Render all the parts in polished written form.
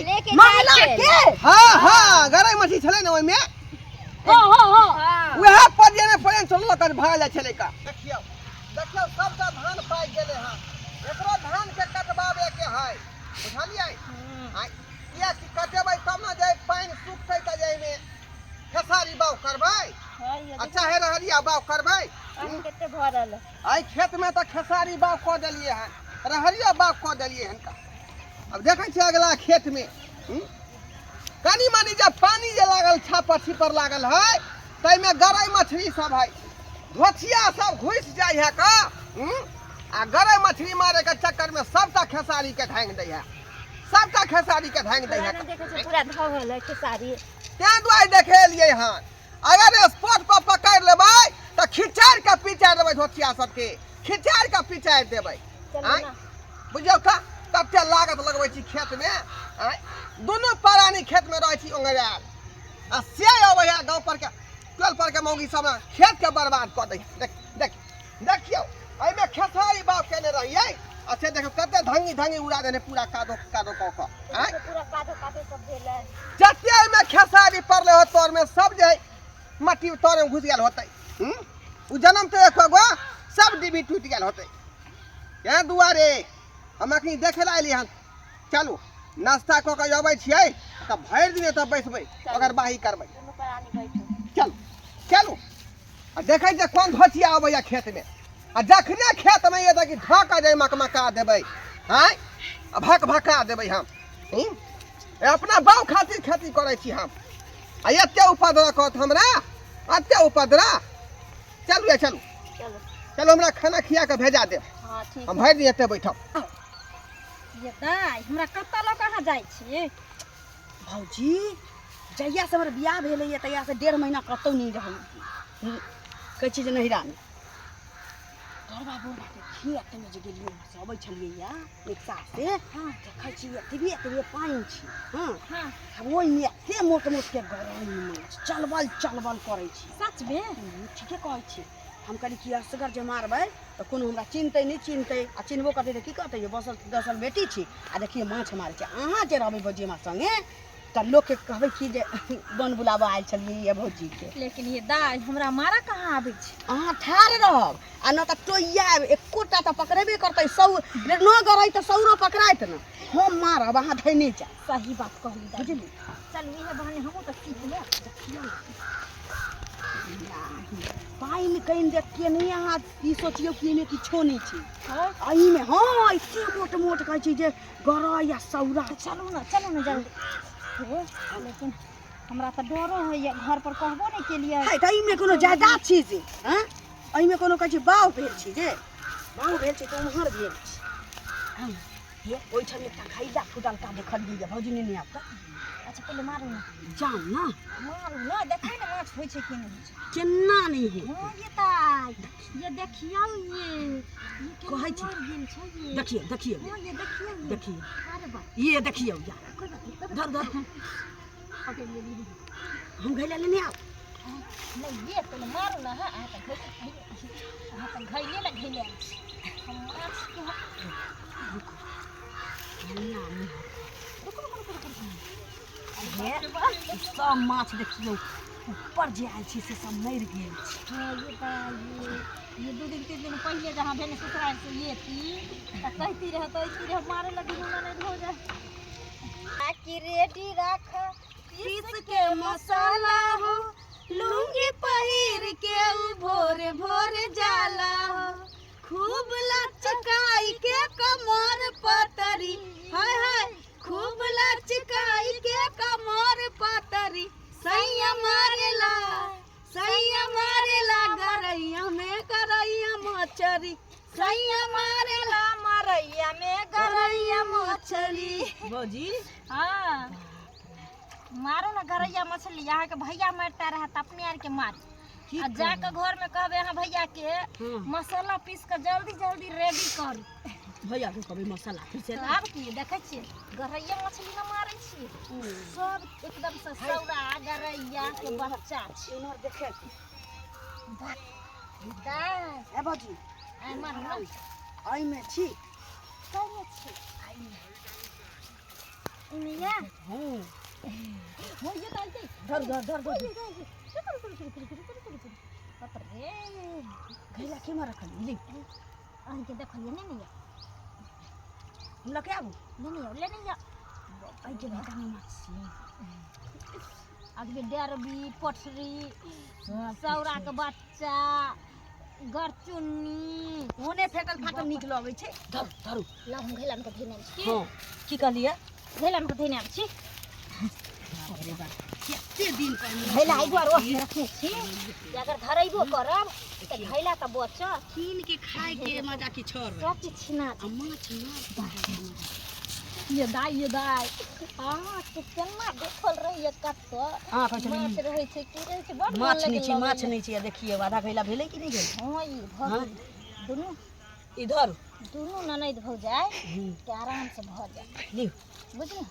मांगला के हां हां गरई मछली छले न ओइ में हो वह पदिया में पड़े चलो कर भाग जा छले का देखियो देखियो सबका धान पाइ गेले हां एकरो धान के कटबावे के है बुझलियै आ या कि कटेबै तब न जाय पानी सुखतै त जाय में खेसारी बाव करबै अच्छा है रहलिया बाव करबै केते भरल आई खेत में त खेसारी बाव क देलिए हन रहलिया बाव क देलिए हन का अब देखै छी अगला खेत में कनी मानी जब पानी जे लागल छापर छिपर लागल है तै में गरई मछली सब है धोथिया सब घुस जाय है का आ गरई मछली मारे के चक्कर में सबटा खेसारी के ढांग दै है सबटा खेसारी के ढांग दै है देखे छै पूरा धवल है खेसारी तें दुआरे देखे लिए हन अगर स्पॉट पर पकड़ लेबै त खिचार के पिचार देबै धोथिया सबके खिचार के पिचार देबै बुझियो का तब लागत लगबै छी खेत में दोनों प्राणी खेत में रहै छी ओंगराल आ से अबै है गांव पर के टोल पर के मौगी सब खेत के बर्बाद क दै देखियो एहि में खेसारी बाप केने रहियै अच्छा देखो कते धंगी उड़ा देने पूरा कादो क पूरा कादो सब भेलै जते में खेसारी पड़ले हो तोर में सब जे मट्टी तोर में घुस गेल होतै उ जन्म तो एक गो सब डिबी टूट गेल होतै ए दुआरे हम अखनी देखे ला एली हन चलू नाश्ता क के अबै छियै त भरि दिन त बैसबै अगर बाही करबै चलू चलू आ देखै जे कोन धोतिया अबैया खेत में आ जखने खेत में ये देखि ढक जाय मकमका देबै हैं आ भका देबै हम अपना बाव खातिर खेती करै छी हम आ एते उपद्रव कहत हमरा एते उपद्रव चलू चलू चलो हमरा खाना खिया के भेजा दे हां ठीक हम भरि दिन एते बैठब ये दाई हमरा कत्ता ल कहां जाय छी भौजी जहिया से हमर बियाह भेलै है तहिया से 1.5 महीना कतौ नहीं रहल कहै छी जे नहिरा में घरबा बोला के खेत में जे गेलियै से अबै छलियै या एक साथ से हां देखै छी एतबे पानी छी हां ओइ में एते मोट के गरई माछ चलबल करै छी सच में ठीके कहै छी हम कहली कि असगर जे मारबै त कोनो हमरा चिन्हतै नहीं चिन्हतै आ चिन्हबो करतै त की कहतै ये बसल दसल बेटी छी आ देखिए माछ मारै छै अहाँ जे रहबै भौजी हमरा संगे त लोग के कहबै कि जे बन बुलावा आइल छलिए ये भौजी के लेकिन ये दाई हमरा मारा कहां आबै छै अहाँ ठाड़ रहब आ न त टोइया एकोटा त पकड़ेबे करतै सौ न गरै त सौरो पकड़ाइत न हम मारब अहाँ धैने जा सही बात कहली दाई बुझली चल इहे बहाने हमहु त सीख ले पाइन कहीं देख के नहीं अहाँ ई सोचियो कि एमे किछो नहीं छै एही में हां इतने मोट कहै छी जे गरई या सौरा चलू ना जल्दी लेकिन हमरा त डरो होइए घर पर कहबो नहीं केलिए है त एही में कोनो जायदाद छी जे हैं एही में कोनो कहै छी बाव भेल छी जे बाव भेल छी त उम्हर भेल छी हे ओइ छन एकटा खैला फुटल का देखलिए जे भौजी नहीं आब त अच्छा पहले मारू ना जाऊ ना मारू ना देखै ना माछ होय छै कि नहीं केना नहीं है हां ये ताई ये देखियो ये कहै छी गेल छै ये देखिए हां ये देखिए अरे बा ये देखियो या धर हम घैला लेने आओ नहीं ये तो मारू ना हां आ त घैले ला घैले हम माछ के सब माछ देखियो ऊपर जे आयल छी से सब मरि गेल छै हां ये 2 दिन 3 दिन पहले जहां भेने ससुराल से ये थी त कहती रह मारे लगी ना नहीं हो जाए आकी रेडी रख पीस के मसाला हो लुंगी पहिर के भोर जाला हो खूब लचकाई के कमर पतरी हाय खूब लचकाई के कमर पतरी सैया मारेला गरैया में करैया मछरी सैया मारेला मरैया में गरैया मछली भौजी हां मारो ना गरैया मछली यहाँ के भैया मारता रहा त अपने आर के मार आ जाके घर में कहबे हां भैया के मसाला पीस के जल्दी रेडी कर भैया के कहबे मसाला पीसे आब की देखे छी गरैया मछली ना मारै छी सब एकदम से सौरा गरैया के बच्चा छी उनर देखे दाई ए भौजी आई मार आई में छी कइले छी इनिया हां हो ये डालते धर धर धर धर पत्र रे घैला के मार रखली ले आन के देखलिए नहीं लके आबू ले नहीं आई के बेटा में माछी आगे डरबी पटरी सौरा के बच्चा गरचुन्नी ओने फेटल फाटल निक लगै छै धर धरू ला हम घैला में धइने छी हां की कहलिए घैला में धइने छी अरे बा केते दिन पर घैला आई दुआर ओस में रखने छी अगर धरैबो करब त घैला त बच कीन के खाए के मजा की छोड़ सब चीज छिना माछ ना ये दाई आ तो केना देखल रही कत हां कहै माछ रहै छै की रहै छै बड़ माछ नहीं छै देखिए आधा घैला भेलै कि नहीं भेल हां ई भग दुनु इधर दुनु ननद भ जाए के आराम से भ जाए लियो बुझली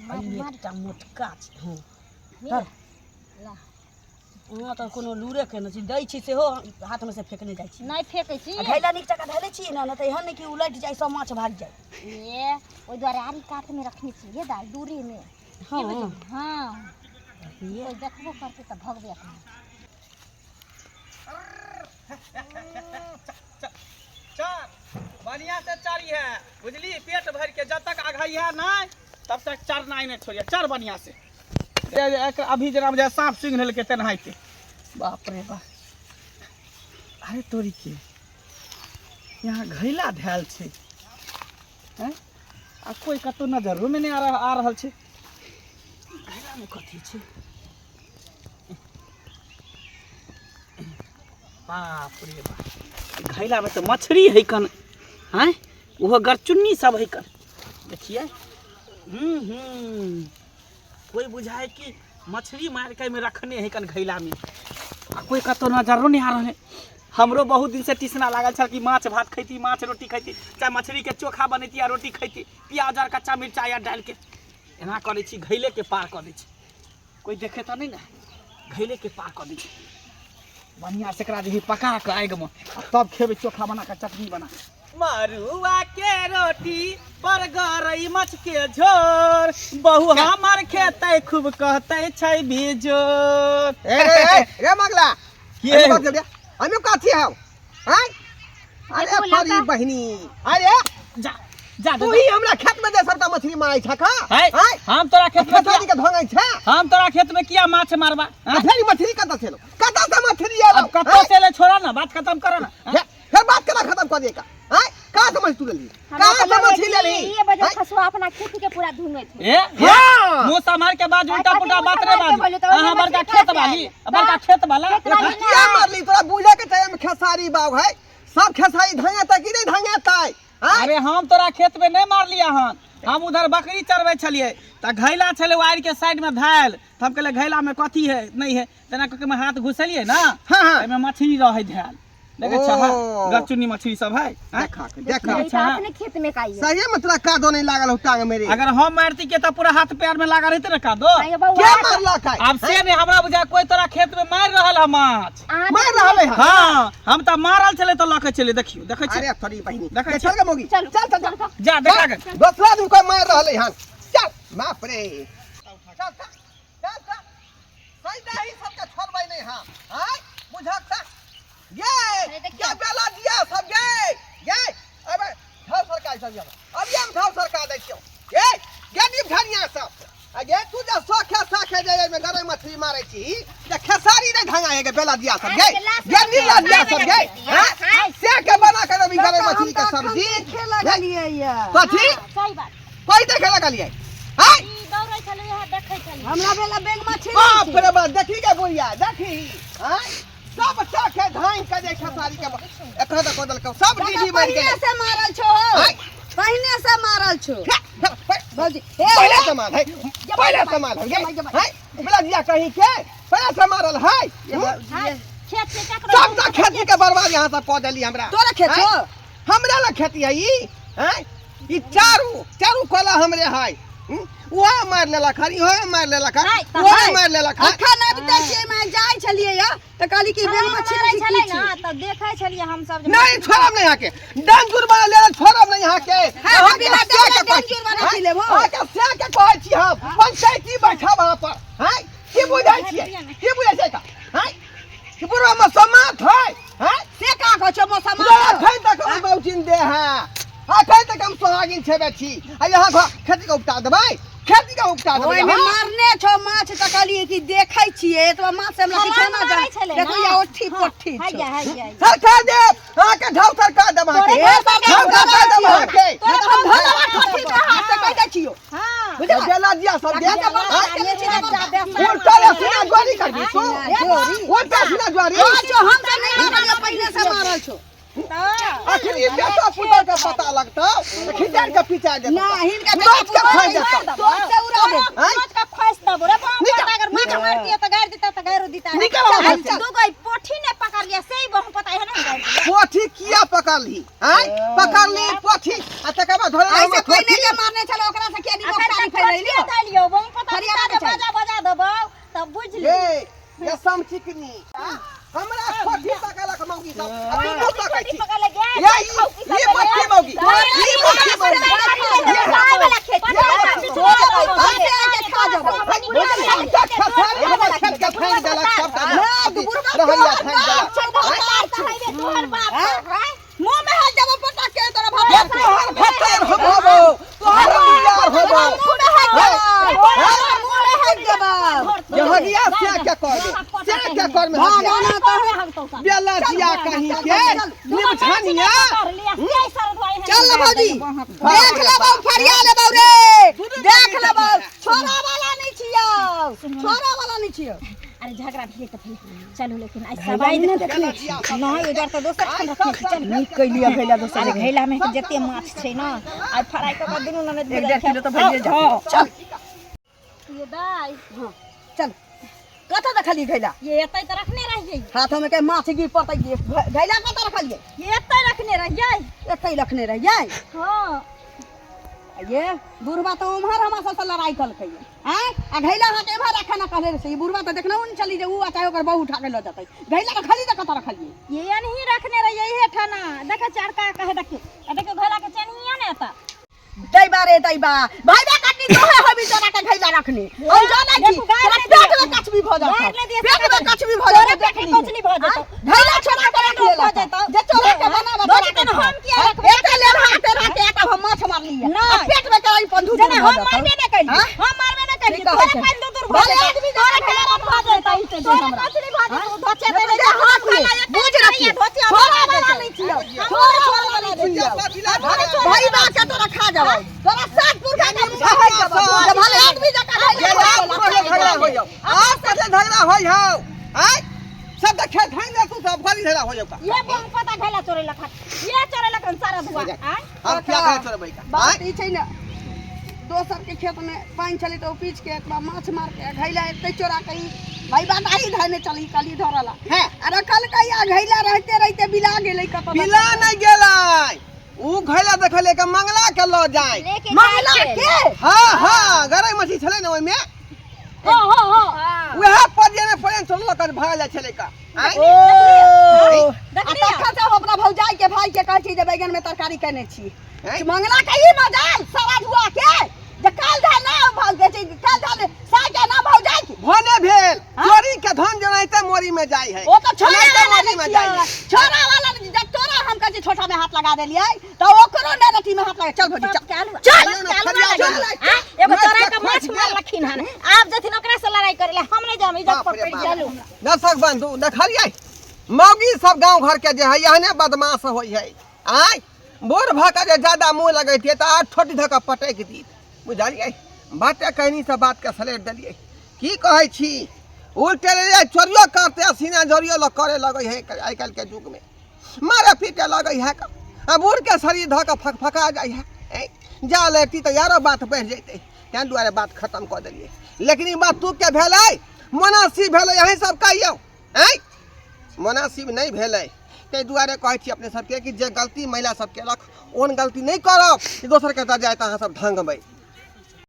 माछ मोटका छै हां धर ला हां त कोनो लूरे के न छी दै छी सेहो हाथ में से फेकने जाइ छी नहीं फेकै छी घैला नीक जका धैले छी न त एहन नहीं कि उलट जाय सब माछ भाग जाय ये ओइ द्वारे आरी काट में रखने छी ये दाई दूरी में हां हां ये ये देखबो करते त भगबे अपने चार बढ़िया से चारी है बुझली पेट भर के जब तक आघाई है ना तब तक चरना ही नहीं छोड़िए चर बढ़िया से अभी जरा मुझे सांप सिंह के तेनाहिते बाप रे बाप अरे तोरी के यहाँ घैला धैल छे हैं आ कोई कतो नजरो में नहीं आ रहल छे घैला में कथी छे बाप रे बाप घैला में तो मछली है कन हैं वो गरचुन्नी सब है कन देखिए कोई बुझाए कि मछली मार के में रखने है कन घैला में आ कोई कतो नजरो नहीं आ रहा हमरो बहुत दिन से टिसना लागल छल कि माछ भात खैती माछ रोटी खैती चाहे मछली के चोखा बनैती या रोटी खैती प्याज और कच्चा मिर्चा या डाल के एना करे छी घैले के पार कर दै छी कोई देखे तो नहीं ना घैले के पार कर दै छी बढ़िया से पका के आग में तब खेबे चोखा बना के चटनी बना मरुआ के रोटी पर गरई मछ के झोर बहु हमर खेतै खूब कहतै छै बिजोर रे मगला के हमें कथी है हैं अरे परी बहिनी अरे जा जा तू ही हमरा खेत में दे सबटा मछली मारै छ का हम तोरा खेत में खेसारी के धंगै छ हम तोरा खेत में किया माछ मारबा फिर मछली कत से कत से मछली आलो अब कतो से ले छोड़ा ना बात खत्म करो ना फिर बात केना खत्म कर देका हैं का समझ तू लेली का समझ लेली ये बजे खसुआ अपना खेती के पूरा धुंगै थे ए मुंह संभाल के बाद उल्टा पुल्टा बात रे बात हां बड़का खेत वाला क्या मारली तोरा बुझे के टाइम खेसारी बाग है सब खेसारी धंगे त कि नहीं धंगे तै अरे हम तोरा खेत में नहीं मार लिया हन हम उधर बकरी चरबै छलिए त घैला छले वायर के साइड में धैल त हम कहले घैला में कथी है नहीं है तना के में हाथ घुसलिए ना हां एमे मछली रहै धैल देखे छहा गरचुन्नी मछली सब है देखा अपने खेत में काई सही में तोरा कादो नहीं लागल हो टांग मेरे अगर हम मारती के त पूरा हाथ पैर में लगा रहते ना का दो क्या मारला का अब से ने हमरा बुझा कोई तोरा खेत में मार रहल है माछ मार रहले है हां हम त मारल चले तो लखे चले देखियो देखे छी अरे थोड़ी बहिनी देखै छी। चल के मोगी चल चल चल जा देखा के दोसरा दिन कोई मार रहले हन चल बाप रे चल चल सही नहीं सबके छोड़बै नहीं हां हैं बुझक सा ये क्या बेला दिया सब ये अबे धाव सरकार सब ये अब हम धाव सरकार दै छियो ए गेदी धनिया सब अगे तू जा साखे जाय में गरई मछली मारै छी त खेसारी नहीं धंगा है के बेला दिया सब गेदी ला दिया सब हैं से के बना के रवि गरई मछली के सब्जी खेला गलिए या कथी सही बात कोई देखे लगलिए हैं ई दौड़ै छले यह देखै छले हमरा बेला बेग मछली बाप रे बाप देखी के बुढ़िया देखी हैं सब साखे धान के दे खेसारी के एकरा त कोदल के सब डीडी मार के पहले से मारल छो पहले से मारल छो बाबूजी पहले सामान है बेला दिया कहीं के पहले से मारल है खेत के सब ककरो तक खेती के बर्बाद यहाँ से कह देली हमरा तोरा खेत हो हमरा ला खेती है ई हैं ई चारू कोला हमरे है वो मार लेला खाली हो मार लेला खा नहीं, तो वो है। मार लेला खा अखा ना बिता छियै मैं जाय छलियै या त कहली कि बेग में छियै छलै ना तब देखै छलियै हम सब नहीं छोड़ब नहीं यहाँ के डांस जुर्माना ले छोड़ब नहीं यहाँ के हम बिना डांस जुर्माना की लेबो आके से के कहै छी हम पंचायती बैठा वहां पर हैं की बुझाइ छियै की बुझाइ छै का हैं कि पूरा में समात है हैं से का कहै छ मौसम अखन तक हम बहुचिन दे है अखन तक हम सोहागिन छेबे छी आ यहाँ खेती के उपटा देबै खेती का उपटा देबै ओइ में मारने छौ माछ त कहली कि देखै छियै एतबा माछ से हमरा किछो ना जाय देखो या ओठी पोठी छ हैया हैया सरकार दे आके ढाउ सरकार दे वहां के ढाउ सरकार दे वहां के हम भला पोठी के हाथ से कह दै छियो हां बुझे बेला दिया सब दे उल्टा सीना गोली कर दी तू उल्टा सीना गोली जो हम से नहीं मारल पहले से मारल छौ आखिर ये बेटा पुता का पता लगता खिचड़ के पीछे दे ना हिनका नाच के खाई देता तो से उड़ा दे नाच का फंस दबो रे बाप अगर मार मार दिया तो गाड़ देता तो गाड़ देता निकल वहां से। दो गई पोठी ने पकड़ लिया सही बहु पता है ना गाड़ दिया पोठी किया पकड़ ली हैं पकड़ ली पोठी आ तक बाद धरे हम ऐसे कोई नहीं के मारने चलो ओकरा से के निमक अगर पानी तक फैलै पोठी लियो डालियो बहु पता फरिया नहीं के बजा बजा दबो तब बुझ ले ये समचिकनी हमरा पोठी पकड़ के मौगी सब तू पकड़ छी पकड़ ले गया ये पोठी मौगी ये पोठी मौगी वाला खेत खा जाबो मुंह में हाथ जाबो पटा के तोरा चल भौजी देख लेबो फरिया लेबो रे देख लेबो छोरा वाला नहीं छियो छोरा वाला नहीं छियो अरे झगड़ा भी तो चलो लेकिन ऐसा बाई न देखली नहीं इधर तो दोसर खन रखी चल नी कइलिया भैला दोसर अरे घैला में जते माछ छै ना आ फ्राई क के दुनु ननद एक डेढ़ किलो तो भइए जा चल ये दाई चल कथा देखली घैला ये एतै त रखने रह जाई हाथों में के माछ गिर पड़तै घैला कता रखलिए ये एतै रखने रह जाई एतै रखने रह जाय हां ये बुढ़वा तो उम्हर हमरा से लड़ाई कलकै हैं आ घैला हाथ एम्हर रखे ना कहले से बुढ़वा तो देखना उन चली जे उ चाहे ओकर बहू उठा के ल जतै घैला के खाली कता रखलिए ये नहीं रखने रह जाई हे ठाना देख चरका कहे देखो घैला के चनिया ने एता दैबा रे दैबा भाईबा काटनी तोहे होबी तोरा के घैला रखनी हम जानै छी तोरा पेट में कचबी भ जात पेट में कचबी भ जात पेट में कचली भ जात घैला छोड़ा के रख ले जे चोरा के बनावा लेकिन हम किया रखबे एते ले हाथ राते एटा हम माछ मार लिया पेट में कई पंधु जने हम मारबे न कइली हम मारबे न कइली तोरे पाइन दूर भ जात तोरे खेला भ जात ई ते हमरा कचली भ जात धोचे दे ले हाथ में बुझ रखी धोचे छोरा वाला नहीं छियो छोरा वाला नहीं छियो भाईबा के तोरा खा जाबो तोरा सातपुर का खाई जाबो जब भले आदमी जका झगड़ा हो जाओ सब तो खेत है ना तू सब खाली झगड़ा हो जाओ ये बहु पता घैला चोरे लखा ये चोरे लखन सारा दुआ अब क्या करे तोरे भाई का बात ई छै ना दोसर के खेत में पानी चली तो पीछ के एकबा माछ मार के घैला एते चोरा कहीं भाई बात आई धने चली काली धरला है अरे कल कहिया घैला रहते रहते बिला गेलै कत बिला नहीं गेलै ऊ घैला देखले के मंगला के ल जाय मंगला के हां हां गरै मछली छले न ओय में हो वह पर जेने पड़न चलल कर भाग जा छले का ओ देखा से अपना भौजाई के भाई के कहै छी जे बैगन में तरकारी केने छी मंगला कही मजाल सारा धुआ के जे काल धा ना भाग के छी काल धा सा के ना भौजाई की भने भेल चोरी के धन जनाइते मोरी में जाय है ओ तो छोरा मोरी में जाय है छोरा वाला जब तोरा हम कहै छी छोटा में हाथ लगा देलियै तो ओकरो नेरटी में हाथ लगा चल भौजी चल एगो तोरा के माछ मार लखिन हन आप जथिन ओकरा से लड़ाई करेले हम नहीं जाम इज्जत पर पड़ चलू दर्शक बंधु देखलियै मौगी सब गांव घर के जे है यहने बदमाश होय है आय बोर भका जे ज्यादा मुंह लगैतिए त आठ छोटी धका पटक दी बुझलियै बाटे कहनी से बात के सलेट देलियै की कहै छी उल्टे ले चोरियो करते सीना जोरियो ल करे लगै है आइ काल के युग में मारे पीटे लगै है बूढ़ के शरीर धक फकफका जाइ है जा लेती तो यारो बात बढ़ जैते तैं दुआरे बात खत्म कर देलियै लेकिन ई बात तू के भेलै मुनासिब भेलै यही सब कहियौ मुनासिब नहीं भेलै ताहि दुआरे कहै छी अपने सबके कि जे गलती महिला सब केलक ओहन गलती नहीं करब कि दोसर के जाय तऽ अहाँ सब ढंगबै